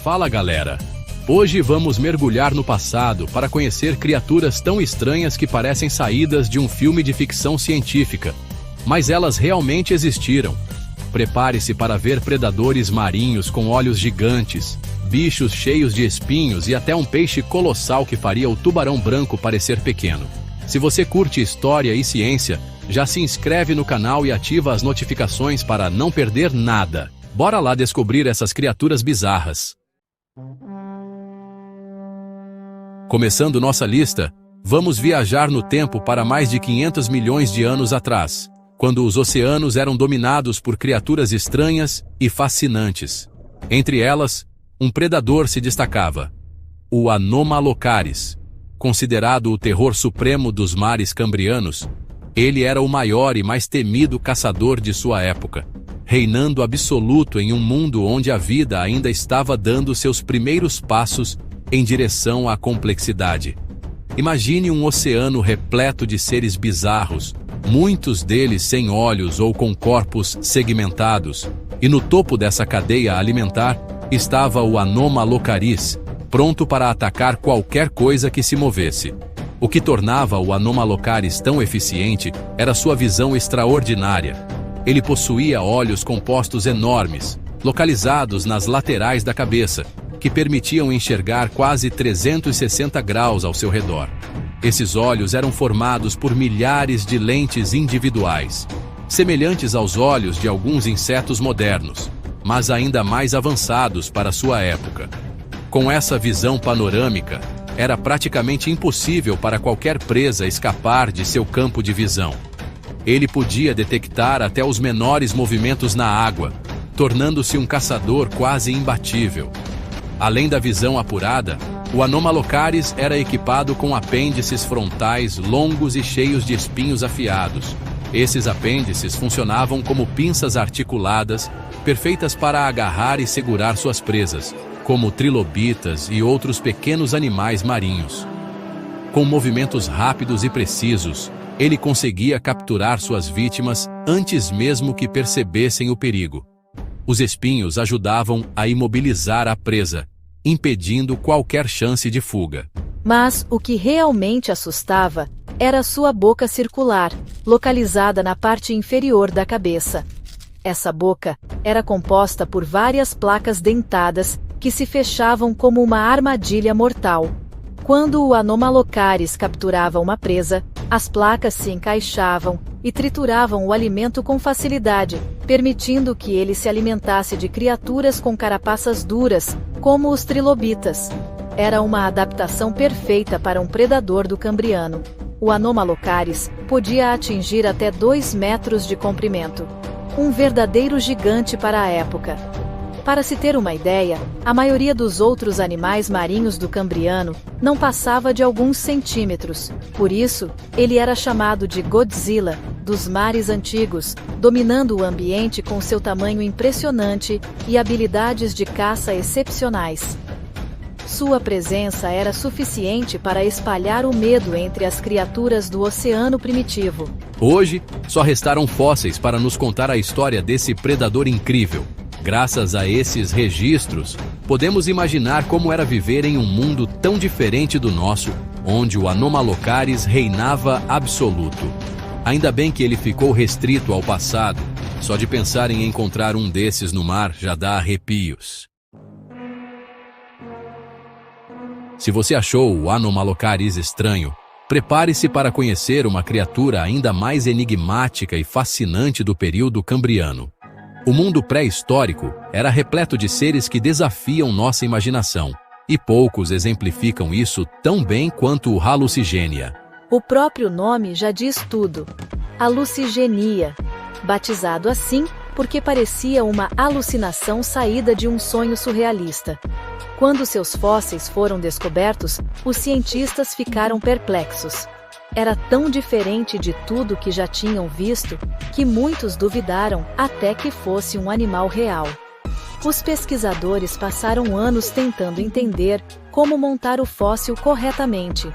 Fala galera! Hoje vamos mergulhar no passado para conhecer criaturas tão estranhas que parecem saídas de um filme de ficção científica, mas elas realmente existiram. Prepare-se para ver predadores marinhos com olhos gigantes, bichos cheios de espinhos e até um peixe colossal que faria o tubarão branco parecer pequeno. Se você curte história e ciência, já se inscreve no canal e ativa as notificações para não perder nada. Bora lá descobrir essas criaturas bizarras. Começando nossa lista, vamos viajar no tempo para mais de 500 milhões de anos atrás, quando os oceanos eram dominados por criaturas estranhas e fascinantes. Entre elas, um predador se destacava: o Anomalocaris. Considerado o terror supremo dos mares cambrianos, ele era o maior e mais temido caçador de sua época, reinando absoluto em um mundo onde a vida ainda estava dando seus primeiros passos em direção à complexidade. Imagine um oceano repleto de seres bizarros, muitos deles sem olhos ou com corpos segmentados, e no topo dessa cadeia alimentar estava o Anomalocaris, pronto para atacar qualquer coisa que se movesse. O que tornava o Anomalocaris tão eficiente era sua visão extraordinária. Ele possuía olhos compostos enormes, localizados nas laterais da cabeça, que permitiam enxergar quase 360 graus ao seu redor. Esses olhos eram formados por milhares de lentes individuais, semelhantes aos olhos de alguns insetos modernos, mas ainda mais avançados para sua época. Com essa visão panorâmica, era praticamente impossível para qualquer presa escapar de seu campo de visão. Ele podia detectar até os menores movimentos na água, tornando-se um caçador quase imbatível. Além da visão apurada, o Anomalocaris era equipado com apêndices frontais longos e cheios de espinhos afiados. Esses apêndices funcionavam como pinças articuladas, perfeitas para agarrar e segurar suas presas, como trilobitas e outros pequenos animais marinhos. Com movimentos rápidos e precisos, ele conseguia capturar suas vítimas antes mesmo que percebessem o perigo. Os espinhos ajudavam a imobilizar a presa, impedindo qualquer chance de fuga. Mas o que realmente assustava era sua boca circular, localizada na parte inferior da cabeça. Essa boca era composta por várias placas dentadas que se fechavam como uma armadilha mortal. Quando o Anomalocaris capturava uma presa, as placas se encaixavam e trituravam o alimento com facilidade, permitindo que ele se alimentasse de criaturas com carapaças duras, como os trilobitas. Era uma adaptação perfeita para um predador do Cambriano. O Anomalocaris podia atingir até 2 metros de comprimento. Um verdadeiro gigante para a época. Para se ter uma ideia, a maioria dos outros animais marinhos do Cambriano não passava de alguns centímetros. Por isso, ele era chamado de Godzilla, dos mares antigos, dominando o ambiente com seu tamanho impressionante e habilidades de caça excepcionais. Sua presença era suficiente para espalhar o medo entre as criaturas do oceano primitivo. Hoje, só restaram fósseis para nos contar a história desse predador incrível. Graças a esses registros, podemos imaginar como era viver em um mundo tão diferente do nosso, onde o Anomalocaris reinava absoluto. Ainda bem que ele ficou restrito ao passado. Só de pensar em encontrar um desses no mar já dá arrepios. Se você achou o Anomalocaris estranho, prepare-se para conhecer uma criatura ainda mais enigmática e fascinante do período cambriano. O mundo pré-histórico era repleto de seres que desafiam nossa imaginação, e poucos exemplificam isso tão bem quanto o Hallucigenia. O próprio nome já diz tudo. Hallucigenia, batizado assim porque parecia uma alucinação saída de um sonho surrealista. Quando seus fósseis foram descobertos, os cientistas ficaram perplexos. Era tão diferente de tudo que já tinham visto, que muitos duvidaram até que fosse um animal real. Os pesquisadores passaram anos tentando entender como montar o fóssil corretamente.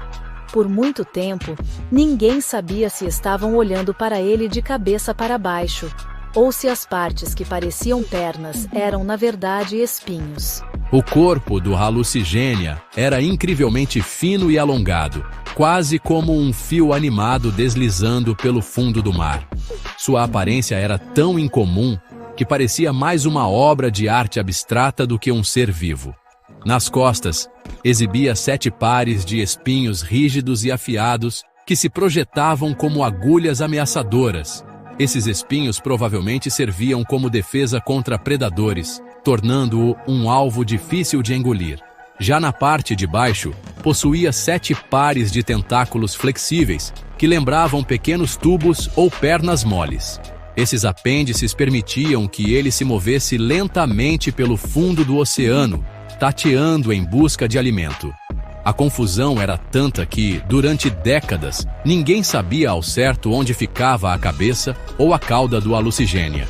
Por muito tempo, ninguém sabia se estavam olhando para ele de cabeça para baixo, ou se as partes que pareciam pernas eram na verdade espinhos. O corpo do Hallucigenia era incrivelmente fino e alongado, quase como um fio animado deslizando pelo fundo do mar. Sua aparência era tão incomum que parecia mais uma obra de arte abstrata do que um ser vivo. Nas costas, exibia 7 pares de espinhos rígidos e afiados que se projetavam como agulhas ameaçadoras. Esses espinhos provavelmente serviam como defesa contra predadores, tornando-o um alvo difícil de engolir. Já na parte de baixo, possuía 7 pares de tentáculos flexíveis, que lembravam pequenos tubos ou pernas moles. Esses apêndices permitiam que ele se movesse lentamente pelo fundo do oceano, tateando em busca de alimento. A confusão era tanta que, durante décadas, ninguém sabia ao certo onde ficava a cabeça ou a cauda do Hallucigenia.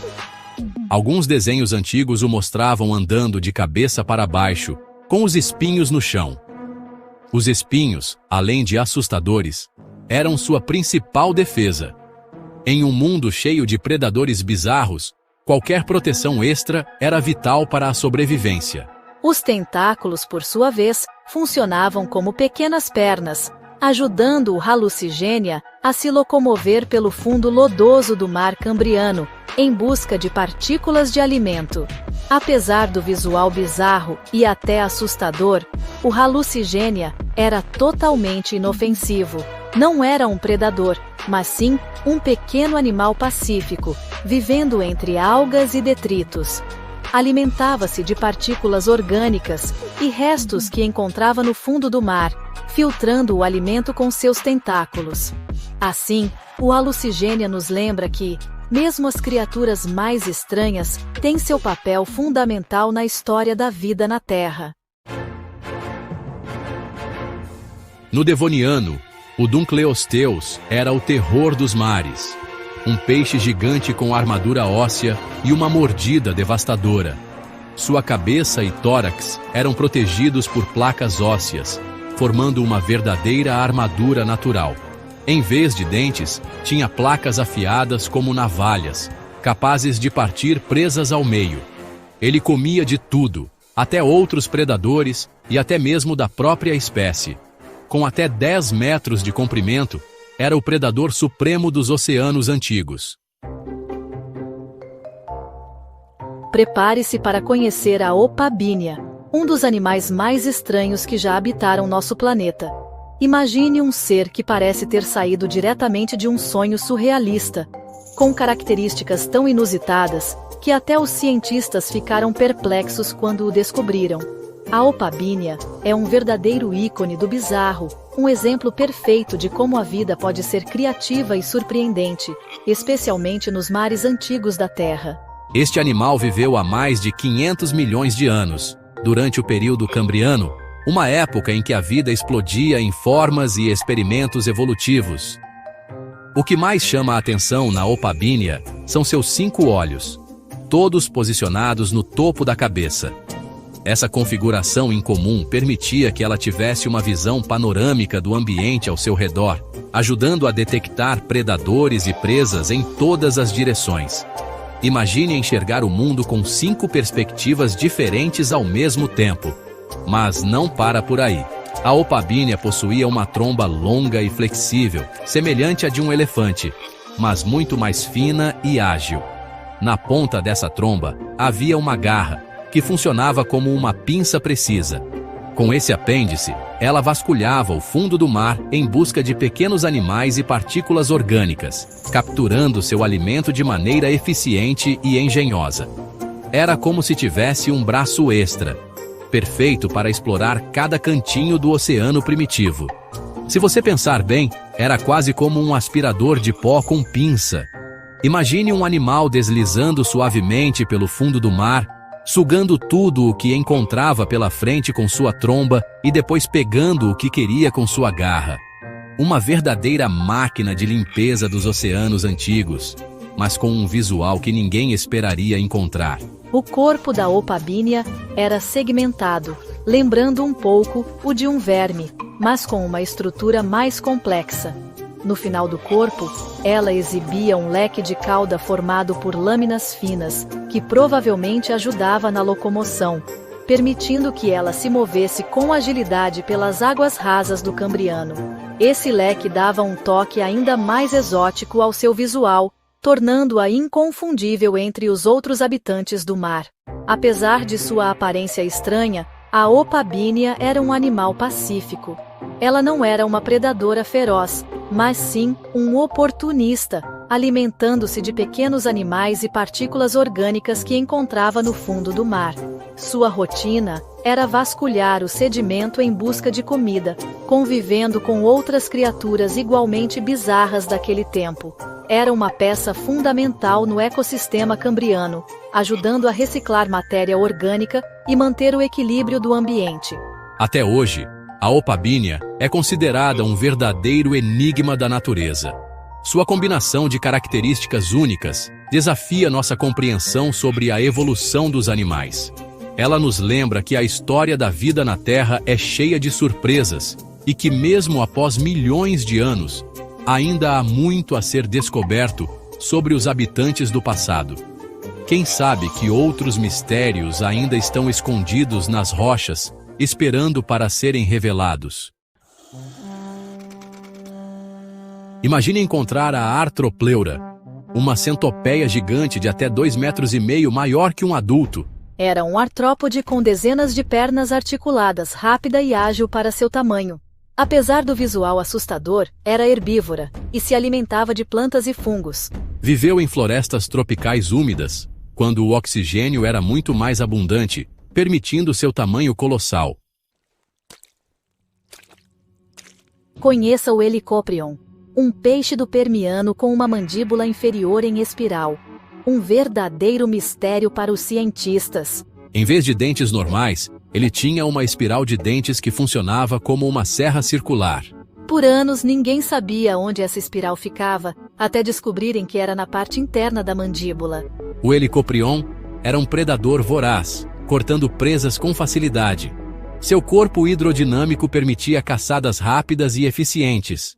Alguns desenhos antigos o mostravam andando de cabeça para baixo, com os espinhos no chão. Os espinhos, além de assustadores, eram sua principal defesa. Em um mundo cheio de predadores bizarros, qualquer proteção extra era vital para a sobrevivência. Os tentáculos, por sua vez, funcionavam como pequenas pernas, ajudando o Hallucigenia a se locomover pelo fundo lodoso do mar Cambriano, em busca de partículas de alimento. Apesar do visual bizarro e até assustador, o Hallucigenia era totalmente inofensivo. Não era um predador, mas sim um pequeno animal pacífico, vivendo entre algas e detritos. Alimentava-se de partículas orgânicas e restos que encontrava no fundo do mar, filtrando o alimento com seus tentáculos. Assim, o Hallucigenia nos lembra que, mesmo as criaturas mais estranhas têm seu papel fundamental na história da vida na Terra. No Devoniano, o Dunkleosteus era o terror dos mares. Um peixe gigante com armadura óssea e uma mordida devastadora. Sua cabeça e tórax eram protegidos por placas ósseas, formando uma verdadeira armadura natural. Em vez de dentes, tinha placas afiadas como navalhas, capazes de partir presas ao meio. Ele comia de tudo, até outros predadores e até mesmo da própria espécie. Com até 10 metros de comprimento, era o predador supremo dos oceanos antigos. Prepare-se para conhecer a Opabínia, um dos animais mais estranhos que já habitaram nosso planeta. Imagine um ser que parece ter saído diretamente de um sonho surrealista, com características tão inusitadas que até os cientistas ficaram perplexos quando o descobriram. A Opabínia é um verdadeiro ícone do bizarro, um exemplo perfeito de como a vida pode ser criativa e surpreendente, especialmente nos mares antigos da Terra. Este animal viveu há mais de 500 milhões de anos, durante o período Cambriano, uma época em que a vida explodia em formas e experimentos evolutivos. O que mais chama a atenção na Opabínia são seus 5 olhos, todos posicionados no topo da cabeça. Essa configuração incomum permitia que ela tivesse uma visão panorâmica do ambiente ao seu redor, ajudando a detectar predadores e presas em todas as direções. Imagine enxergar o mundo com 5 perspectivas diferentes ao mesmo tempo. Mas não para por aí. A Opabínia possuía uma tromba longa e flexível, semelhante à de um elefante, mas muito mais fina e ágil. Na ponta dessa tromba havia uma garra, que funcionava como uma pinça precisa. Com esse apêndice, ela vasculhava o fundo do mar em busca de pequenos animais e partículas orgânicas, capturando seu alimento de maneira eficiente e engenhosa. Era como se tivesse um braço extra, perfeito para explorar cada cantinho do oceano primitivo. Se você pensar bem, era quase como um aspirador de pó com pinça. Imagine um animal deslizando suavemente pelo fundo do mar, sugando tudo o que encontrava pela frente com sua tromba e depois pegando o que queria com sua garra. Uma verdadeira máquina de limpeza dos oceanos antigos, mas com um visual que ninguém esperaria encontrar. O corpo da Opabínia era segmentado, lembrando um pouco o de um verme, mas com uma estrutura mais complexa. No final do corpo, ela exibia um leque de cauda formado por lâminas finas, que provavelmente ajudava na locomoção. permitindo que ela se movesse com agilidade pelas águas rasas do Cambriano. Esse leque dava um toque ainda mais exótico ao seu visual, tornando-a inconfundível entre os outros habitantes do mar. Apesar de sua aparência estranha, a opabínia era um animal pacífico. Ela não era uma predadora feroz, mas sim um oportunista, alimentando-se de pequenos animais e partículas orgânicas que encontrava no fundo do mar. Sua rotina era vasculhar o sedimento em busca de comida, convivendo com outras criaturas igualmente bizarras daquele tempo. Era uma peça fundamental no ecossistema cambriano, ajudando a reciclar matéria orgânica e manter o equilíbrio do ambiente. Até hoje, a opabínia é considerada um verdadeiro enigma da natureza. Sua combinação de características únicas desafia nossa compreensão sobre a evolução dos animais. Ela nos lembra que a história da vida na Terra é cheia de surpresas e que, mesmo após milhões de anos, ainda há muito a ser descoberto sobre os habitantes do passado. Quem sabe que outros mistérios ainda estão escondidos nas rochas, esperando para serem revelados. Imagine encontrar a Arthropleura, uma centopeia gigante de até 2,5 metros maior que um adulto. Era um artrópode com dezenas de pernas articuladas, rápida e ágil para seu tamanho. Apesar do visual assustador, era herbívora e se alimentava de plantas e fungos. Viveu em florestas tropicais úmidas, quando o oxigênio era muito mais abundante, permitindo seu tamanho colossal. Conheça o Helicoprion, um peixe do Permiano com uma mandíbula inferior em espiral. Um verdadeiro mistério para os cientistas. Em vez de dentes normais, ele tinha uma espiral de dentes que funcionava como uma serra circular. Por anos ninguém sabia onde essa espiral ficava, até descobrirem que era na parte interna da mandíbula. O Helicoprion era um predador voraz, cortando presas com facilidade. Seu corpo hidrodinâmico permitia caçadas rápidas e eficientes.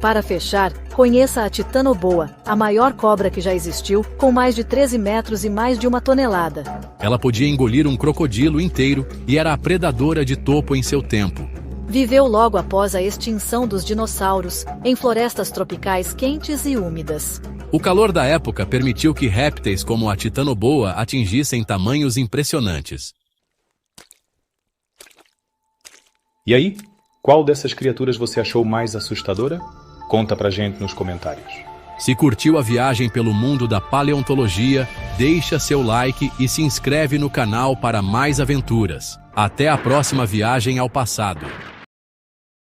Para fechar, conheça a Titanoboa, a maior cobra que já existiu, com mais de 13 metros e mais de 1 tonelada. Ela podia engolir um crocodilo inteiro e era a predadora de topo em seu tempo. Viveu logo após a extinção dos dinossauros, em florestas tropicais quentes e úmidas. O calor da época permitiu que répteis como a Titanoboa atingissem tamanhos impressionantes. E aí, qual dessas criaturas você achou mais assustadora? Conta pra gente nos comentários. Se curtiu a viagem pelo mundo da paleontologia, deixa seu like e se inscreve no canal para mais aventuras. Até a próxima viagem ao passado.